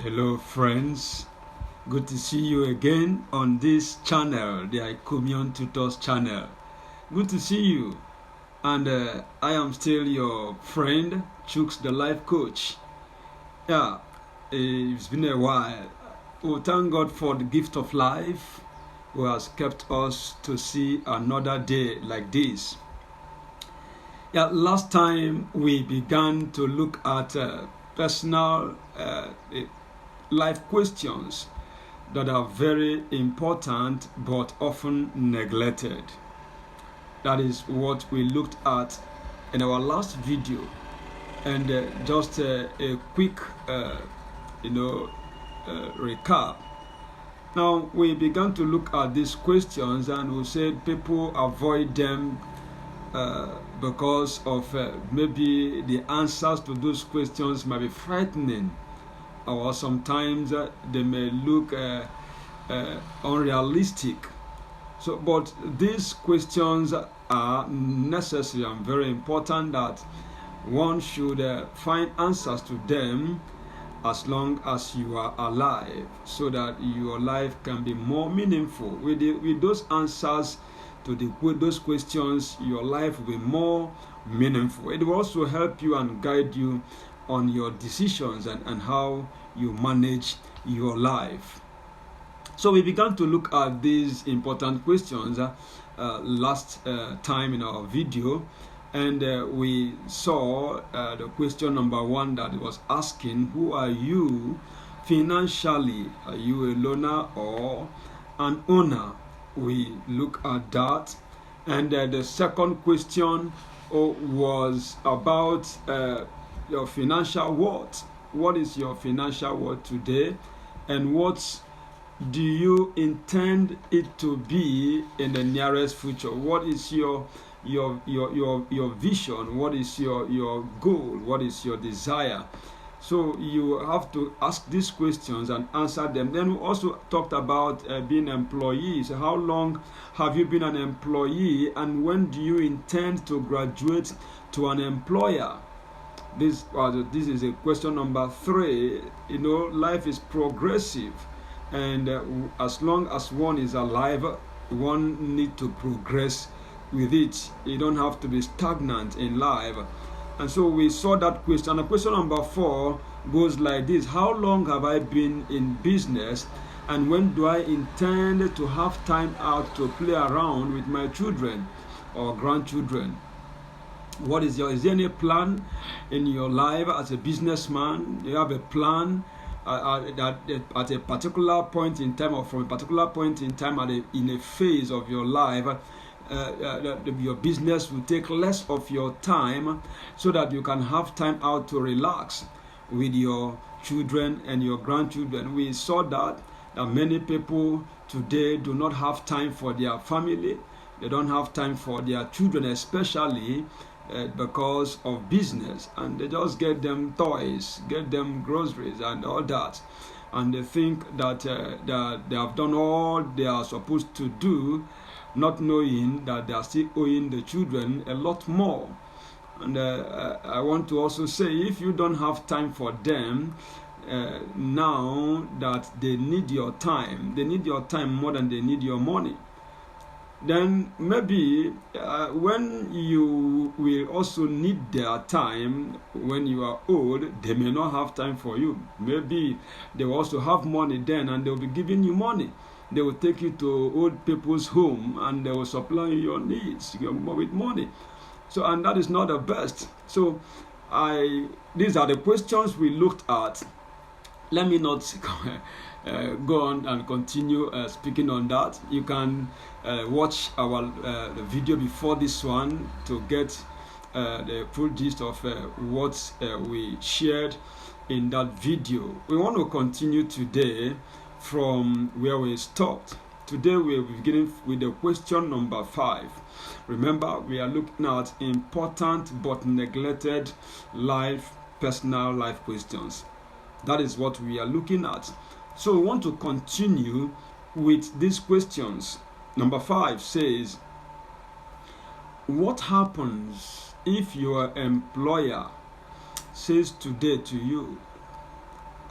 Hello friends, good to see you again on this channel, the Iconium Tutors channel. Good to see you, and I am still your friend, Chooks the Life Coach. Yeah, it's been a while. We thank God for the gift of life who has kept us to see another day like this. Yeah, last time we began to look at personal life questions that are very important but often neglected. That is what we looked at in our last video. And just a quick recap. Now we began to look at these questions, and we said people avoid them because of maybe the answers to those questions might be frightening, or sometimes they may look unrealistic. So, but these questions are necessary and very important that one should find answers to them as long as you are alive, so that your life can be more meaningful. With those answers to those questions, your life will be more meaningful. It will also help you and guide you on your decisions and how you manage your life. So we began to look at these important questions last time in our video, and we saw the question number one that was asking, who are you financially? Are you a loaner or an owner? We look at that. And the second question was about your financial worth. What is your financial worth today, and what do you intend it to be in the nearest future? What is your vision? What is your goal? What is your desire? So you have to ask these questions and answer them. Then we also talked about being employees. How long have you been an employee, and when do you intend to graduate to an employer? This is a question number 3. Life is progressive, and as long as one is alive, one need to progress with it. You don't have to be stagnant in life. And so we saw that question. And question number 4 goes like this: how long have I been in business, and when do I intend to have time out to play around with my children or grandchildren? Is there any plan in your life as a businessman? Do you have a plan that at a particular point in time, or from a particular point in time in a phase of your life, your business will take less of your time, so that you can have time out to relax with your children and your grandchildren? We saw that many people today do not have time for their family. They don't have time for their children, especially because of business, and they just get them toys, get them groceries and all that, and they think that they have done all they are supposed to do, not knowing that they are still owing the children a lot more. And I want to also say, if you don't have time for them, now that they need your time more than they need your money, then maybe when you will also need their time when you are old, they may not have time for you. Maybe they will also have money then, and they will be giving you money. They will take you to old people's home, and they will supply your needs with money. So, and that is not the best. So these are the questions we looked at. Let me not go on and continue speaking on that. You can watch our the video before this one to get the full gist of what we shared in that video. We want to continue today from where we stopped. Today we are beginning with the question number 5. Remember, we are looking at important but neglected personal life questions. That is what we are looking at. So we want to continue with these questions. Number 5 says, what happens if your employer says today to you,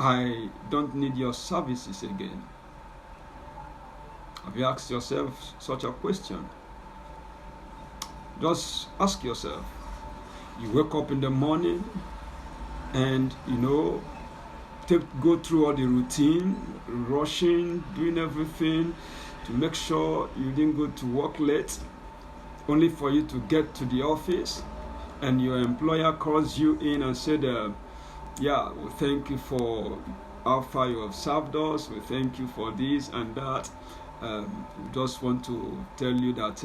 I don't need your services again. Have you asked yourself such a question? Just ask yourself. You wake up in the morning and, go through all the routine, rushing, doing everything to make sure you didn't go to work late, only for you to get to the office and your employer calls you in and said, we thank you for how far you have served us, we thank you for this and that. We just want to tell you that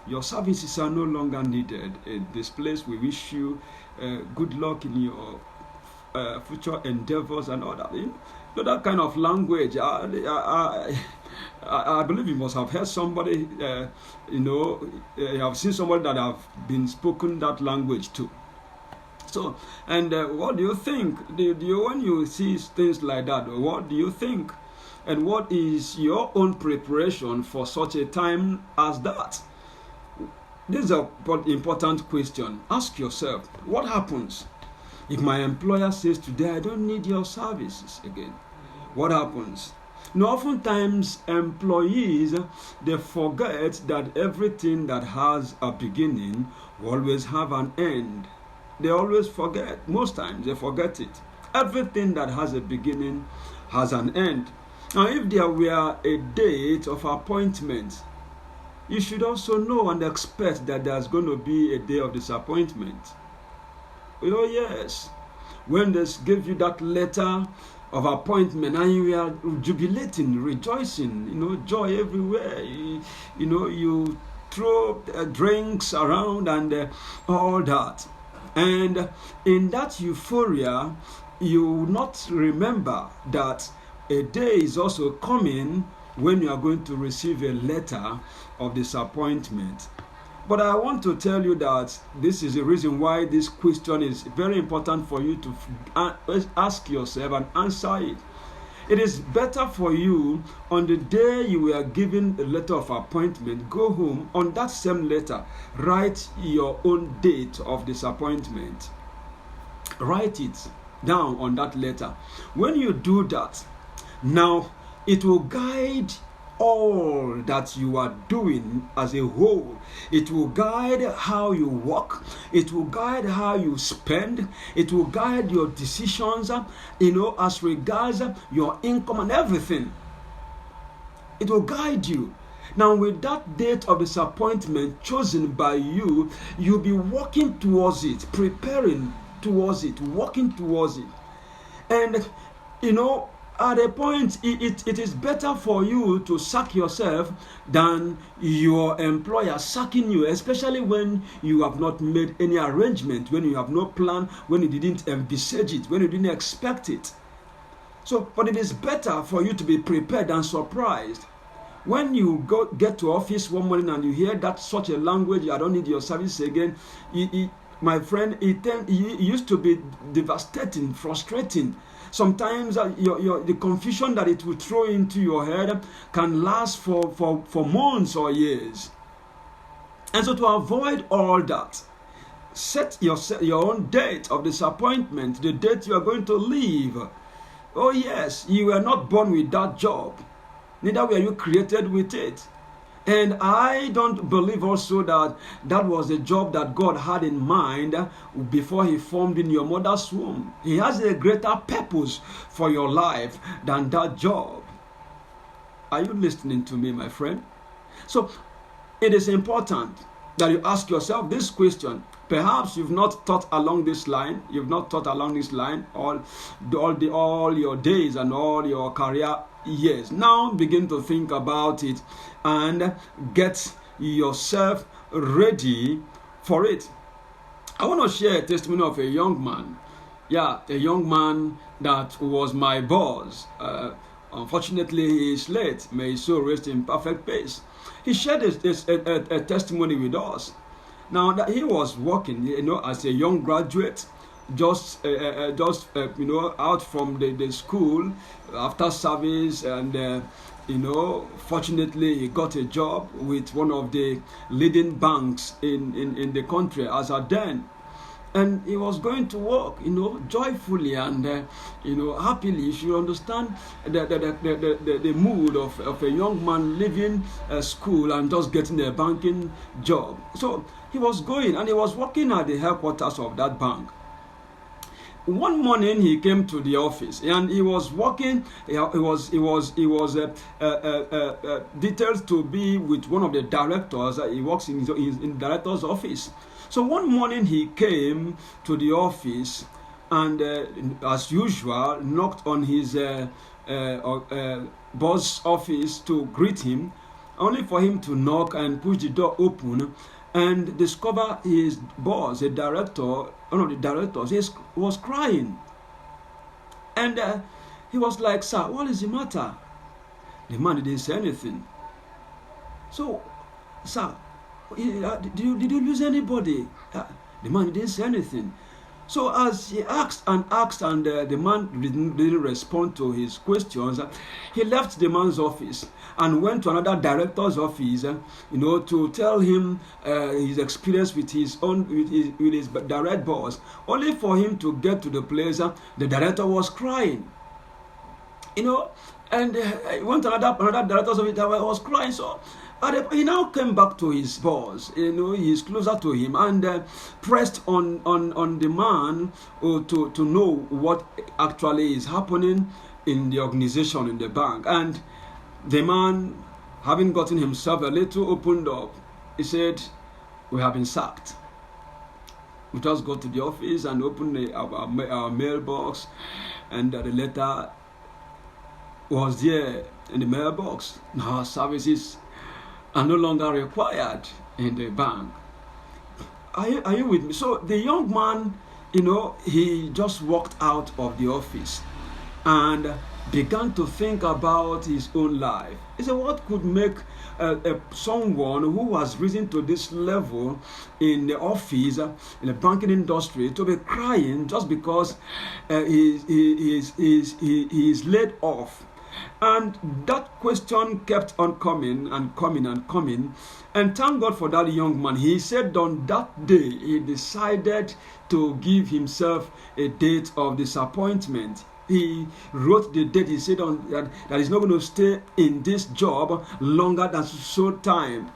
your services are no longer needed in this place. We wish you good luck in your future endeavors and all that. That kind of language. I believe you must have heard somebody. You have seen somebody that have been spoken that language too. So, and what do you think? When you see things like that, what do you think? And what is your own preparation for such a time as that? This is an important question. Ask yourself, what happens if my employer says today, I don't need your services again? What happens? Oftentimes employees, they forget that everything that has a beginning will always have an end. They always forget. Most times they forget it. Everything that has a beginning has an end. Now, if there were a date of appointment, you should also know and expect that there's going to be a day of disappointment. Yes. When they give you that letter of appointment and you are jubilating, rejoicing, joy everywhere. You throw drinks around and all that. And in that euphoria, you will not remember that a day is also coming when you are going to receive a letter of disappointment. But I want to tell you that this is the reason why this question is very important for you to ask yourself and answer it. It is better for you on the day you were given a letter of appointment, go home, on that same letter, write your own date of disappointment. Write it down on that letter. When you do that, now it will guide all that you are doing as a whole. It will guide how you work. It will guide how you spend. It will guide your decisions, as regards your income and everything. It will guide you. Now, with that date of disappointment chosen by you, you'll be working towards it, preparing towards it, working towards it. And, at a point, it is better for you to sack yourself than your employer sacking you, especially when you have not made any arrangement, when you have no plan, when you didn't envisage it, when you didn't expect it. So, but it is better for you to be prepared and surprised. When you get to office one morning and you hear that such a language, I don't need your service again, my friend, it used to be devastating, frustrating. Sometimes the confusion that it will throw into your head can last for months or years. And so to avoid all that, set your own date of disappointment, the date you are going to leave. Oh yes, you were not born with that job. Neither were you created with it. And I don't believe also that was the job that God had in mind before He formed in your mother's womb. He has a greater purpose for your life than that job. Are you listening to me, my friend? So it is important that you ask yourself this question. Perhaps you've not thought along this line. You've not thought along this line all your days and all your career years. Now begin to think about it and get yourself ready for it. I want to share a testimony of a young man. A young man that was my boss. Unfortunately, he is late. May his soul rest in perfect peace. He shared a testimony with us. Now that he was working, as a young graduate, just out from the school after service, and fortunately he got a job with one of the leading banks in the country as a then. And he was going to work, joyfully and, happily. You should understand the mood of a young man leaving school and just getting a banking job. So he was going and he was working at the headquarters of that bank. One morning he came to the office and he was working. He was detailed to be with one of the directors. He works in the director's office. So one morning he came to the office and, as usual, knocked on his boss' office to greet him, only for him to knock and push the door open and discover his boss, one of the directors, was crying. And he was like, "Sir, what is the matter?" The man didn't say anything. So, "Sir, did you lose anybody?" The man didn't say anything. So as he asked and the man didn't respond to his questions, he left the man's office and went to another director's office, to tell him his experience with his direct boss, only for him to get to the place the director was crying. And he went to another director's office that was crying. So he now came back to his boss. He is closer to him and pressed on the man to know what actually is happening in the organization, in the bank. And the man, having gotten himself a little opened up, he said, "We have been sacked." We just got to the office and opened our mailbox, and the letter was there in the mailbox. Our services are no longer required in the bank. Are you with me? So the young man, he just walked out of the office and began to think about his own life. He said, what could make someone who has risen to this level in the office, in the banking industry, to be crying just because he is laid off? And that question kept on coming and coming and coming. And thank God for that young man. He said on that day, he decided to give himself a date of disappointment. He wrote the date. He said that he's not going to stay in this job longer than so time.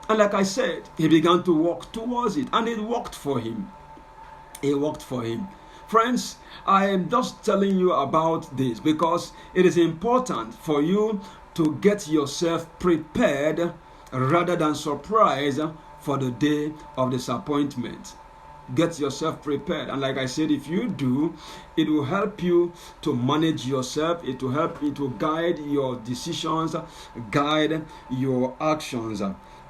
And like I said, he began to walk towards it. And it worked for him. It worked for him. Friends, I am just telling you about this because it is important for you to get yourself prepared rather than surprised for the day of disappointment. Get yourself prepared. And like I said, if you do, it will help you to manage yourself. It will help you to guide your decisions, guide your actions.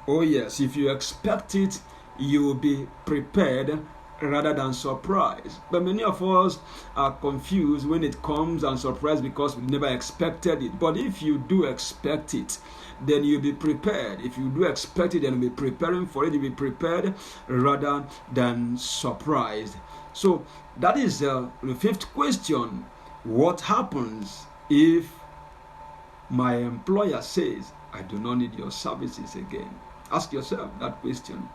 Oh yes, if you expect it, you will be prepared rather than surprised. But many of us are confused when it comes and surprised because we never expected it. But if you do expect it, then you'll be prepared. If you do expect it, then you'll be preparing for it. You'll be prepared rather than surprised. So that is the fifth question. What happens if my employer says, "I do not need your services again"? Ask yourself that question.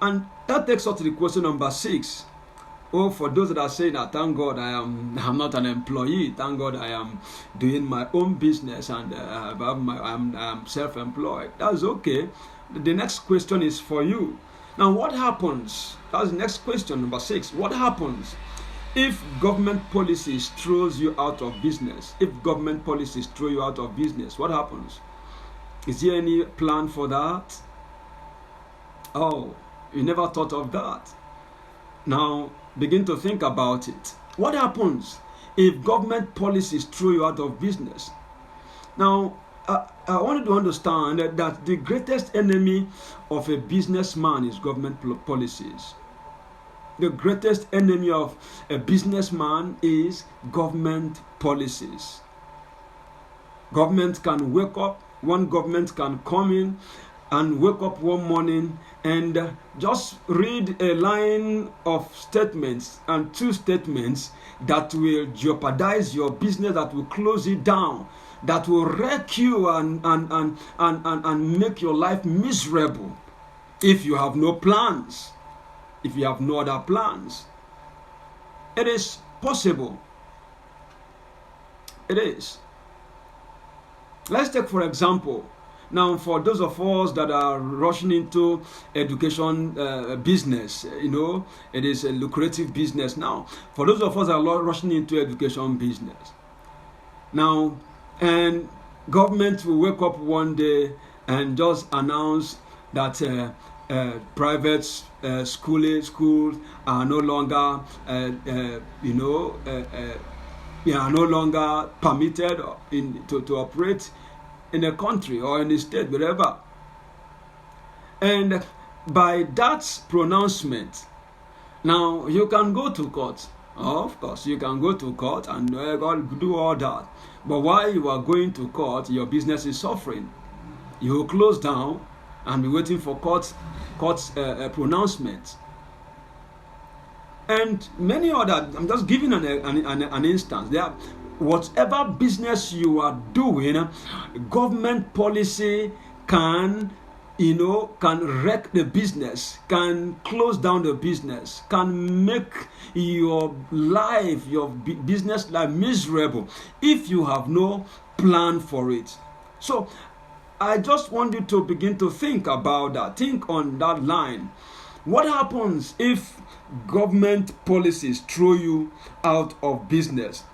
And that takes us to the question number 6. Oh, for those that are saying that, thank God I'm not an employee. Thank God I am doing my own business and I'm self-employed. That's okay. The next question is for you. Now, what happens? That's the next question, number 6. What happens if government policies throws you out of business? If government policies throw you out of business, what happens? Is there any plan for that? Oh, you never thought of that. Now, begin to think about it. What happens if government policies throw you out of business? Now, I wanted to understand that the greatest enemy of a businessman is government policies. The greatest enemy of a businessman is government policies. Government can wake up, one government can come in and wake up one morning and just read a line of statements and 2 statements that will jeopardize your business, that will close it down, that will wreck you and make your life miserable if you have no plans. if you have no other plans. It is possible. It is. Let's take for example, now for those of us that are rushing into education business, it is a lucrative business now. For those of us that are rushing into education business, now, and government will wake up one day and just announce that private schools are no longer, are no longer permitted to operate in a country or in a state, wherever. And by that pronouncement, now you can go to court. Of course, you can go to court and do all that. But while you are going to court, your business is suffering. You will close down and be waiting for court pronouncement. And many other, I'm just giving an instance. There, whatever business you are doing, government policy can wreck the business, can close down the business, can make your life, your business life miserable if you have no plan for it. So I just want you to begin to think about that. Think on that line. What happens if government policies throw you out of business?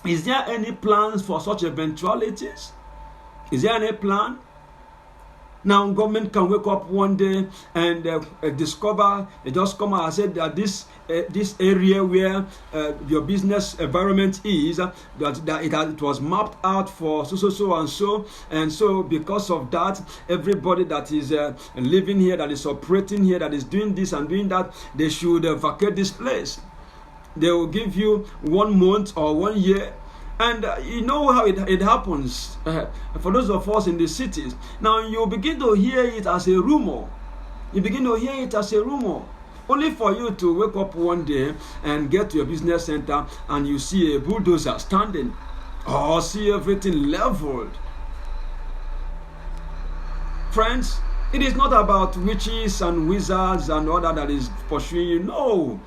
Is there any plans for such eventualities? Is there any plan? Now, government can wake up one day and discover, they just come out and say that this area where your business environment is, it was mapped out for so, and so because of that, everybody that is living here, that is operating here, that is doing this and doing that, they should vacate this place. They will give you 1 month or 1 year. And you know how it happens for those of us in the cities. Now you begin to hear it as a rumor. You begin to hear it as a rumor. Only for you to wake up one day and get to your business center and you see a bulldozer standing or see everything leveled. Friends, it is not about witches and wizards and all that is pursuing you. No.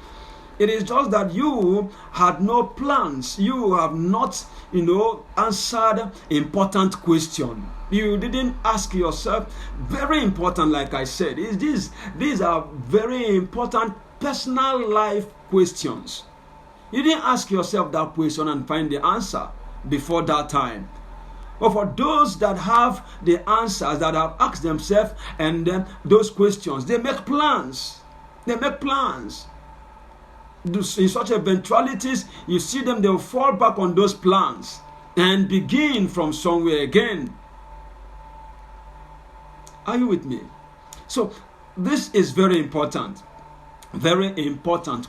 It is just that you had no plans. You have not, answered important question. You didn't ask yourself very important, like I said. These are very important personal life questions. You didn't ask yourself that question and find the answer before that time. But for those that have the answers, that have asked themselves and then those questions, they make plans. They make plans. In such eventualities, you see them, they will fall back on those plans and begin from somewhere again. Are you with me? So this is very important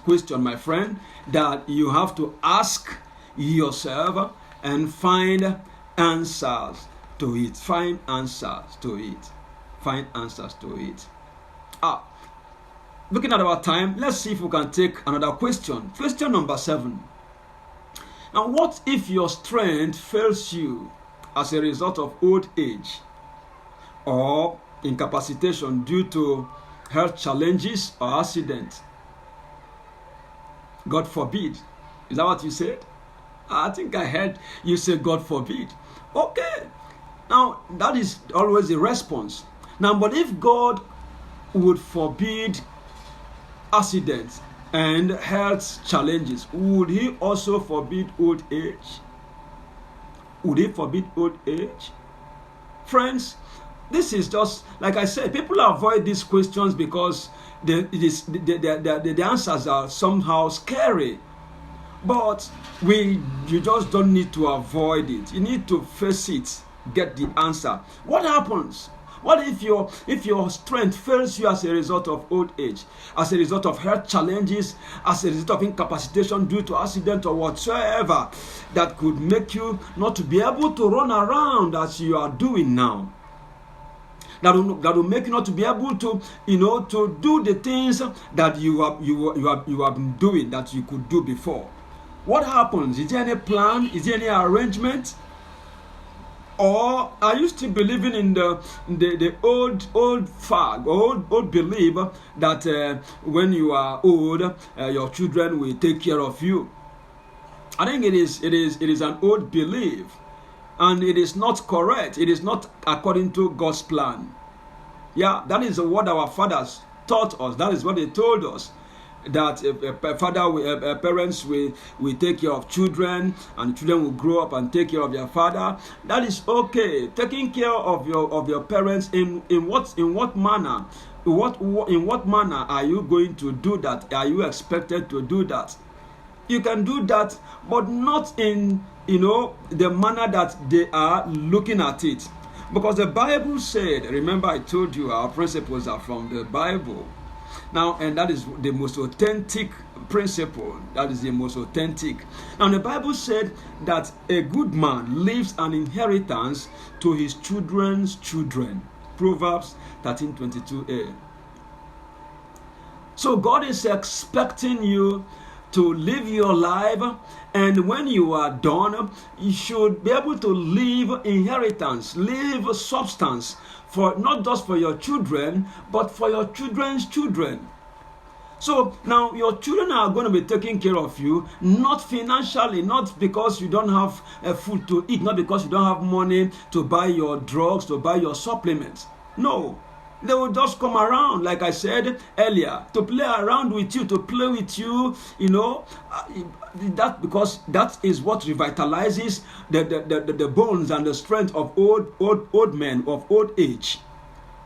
question, my friend, that you have to ask yourself and find answers to it. Find answers to it. Looking at our time, let's see if we can take another question. Question number 7. Now, what if your strength fails you as a result of old age or incapacitation due to health challenges or accident? God forbid. Is that what you said? I think I heard you say God forbid. Okay. Now, that is always the response. Now, but if God would forbid accidents and health challenges, would he also forbid old age? Would he forbid old age? Friends, this is just, like I said, people avoid these questions because the answers are somehow scary. But you just don't need to avoid it. You need to face it, get the answer. What happens? What if your strength fails you as a result of old age, as a result of health challenges, as a result of incapacitation due to accident or whatsoever that could make you not to be able to run around as you are doing now? That will make you not to be able to, to do the things that you have been doing that you could do before. What happens? Is there any plan? Is there any arrangement? Or are you still believing in the old fag, old belief that when you are old, your children will take care of you? I think it is an old belief, and it is not correct. It is not according to God's plan. Yeah, that is what our fathers taught us. That is what they told us. That parents will take care of children, and children will grow up and take care of their father. That is okay. Taking care of your parents in what manner? In what manner are you going to do that? Are you expected to do that? You can do that, but not in the manner that they are looking at it. Because the Bible said, remember I told you our principles are from the Bible. Now, and that is the most authentic principle. That is the most authentic. Now, the Bible said that a good man leaves an inheritance to his children's children. Proverbs 13:22a. So God is expecting you to live your life, and when you are done, you should be able to leave inheritance, leave substance, for not just for your children, but for your children's children. So now your children are going to be taking care of you, not financially, not because you don't have food to eat, not because you don't have money to buy your drugs, to buy your supplements. No. They will just come around, like I said earlier, to play around with you, to play with you, that because that is what revitalizes the bones and the strength of old men of old age.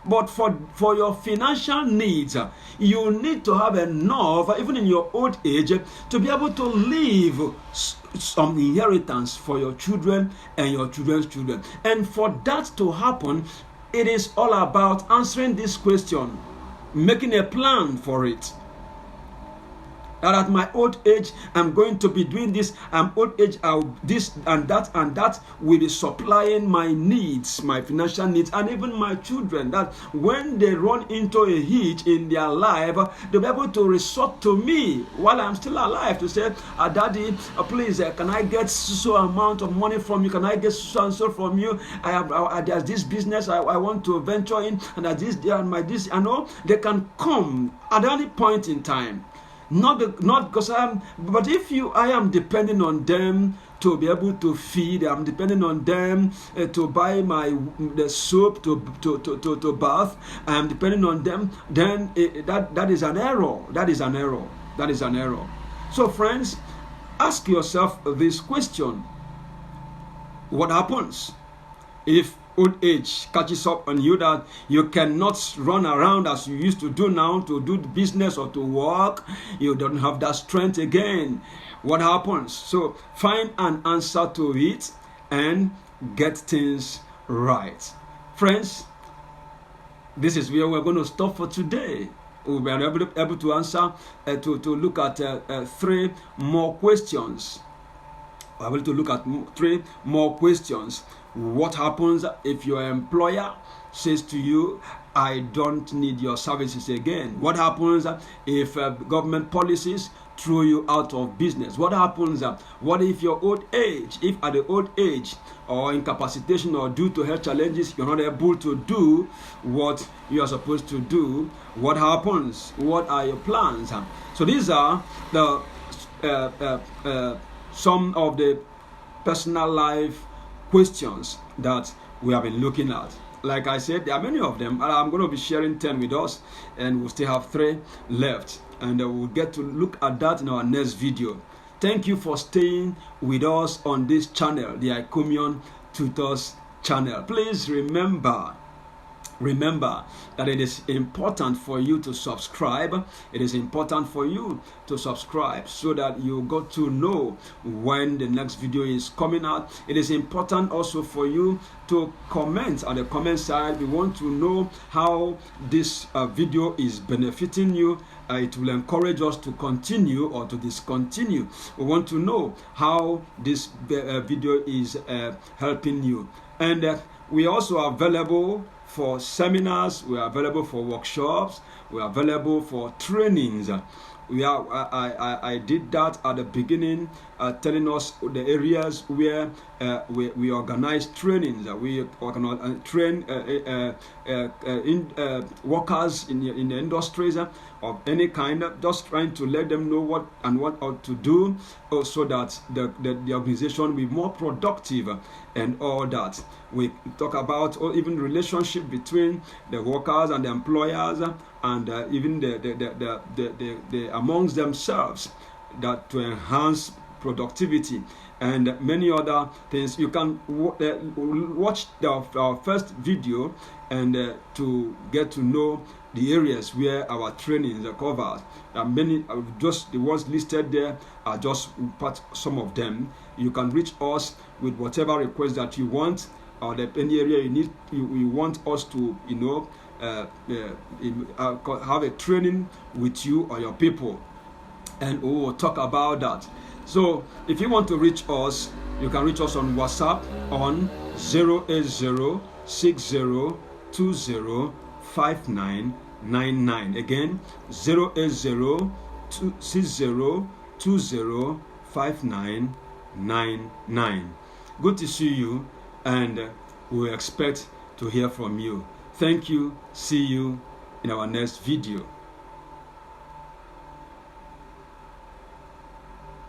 But for your financial needs, you need to have enough, even in your old age, to be able to leave some inheritance for your children and your children's children. And for that to happen, it is all about answering this question, making a plan for it. That at my old age, I'm going to be doing this. I'm old age, this and that will be supplying my needs, my financial needs, and even my children. That when they run into a hitch in their life, they'll be able to resort to me while I'm still alive to say, Daddy, please, can I get so amount of money from you? Can I get so and so from you? There's this business I want to venture in, and there's this there and my this. I know they can come at any point in time. Not because but if I am depending on them to be able to feed, I'm depending on them to buy the soap to bath, I'm depending on them, then that is an error. That is an error. That is an error. So friends, ask yourself this question: what happens if old age catches up on you, that you cannot run around as you used to do now to do the business or to work? You don't have that strength again. What happens? So find an answer to it and get things right. Friends, this is where we're going to stop for today. We were able to answer, to look at 3 more questions. We're able to look at 3 more questions. What happens if your employer says to you, I don't need your services again? What happens if government policies throw you out of business? What happens? What if your old age, if at the old age or incapacitation or due to health challenges, you're not able to do what you are supposed to do? What happens? What are your plans? So these are the some of the personal life questions that we have been looking at. Like I said, there are many of them. I'm going to be sharing 10 with us, and we'll still have 3 left, and we'll get to look at that in our next video. Thank you for staying with us on this channel, the Icomion Tutors channel. Please remember that it is important for you to subscribe. It is important for you to subscribe so that you got to know when the next video is coming out. It is important also for you to comment at the comment side. We want to know how this video is benefiting you. It will encourage us to continue or to discontinue. We want to know how this video is helping you. And we also are available for seminars, we are available for workshops, we are available for trainings I did that at the beginning, telling us the areas where we organize trainings. We train workers in the industries of any kind, just trying to let them know what ought to do, so that the organization will be more productive and all that. We talk about even relationship between the workers and the employers, and even the amongst themselves, that to enhance productivity and many other things. You can watch our first video and to get to know the areas where our trainings are covered. Many, just the ones listed there are just some of them. You can reach us with whatever request that you want, or any area you want us to, have a training with you or your people, and we will talk about that. So if you want to reach us, you can reach us on WhatsApp on 08060205999. Again, 08060205999. Good to see you, and we expect to hear from you. Thank you. See you in our next video.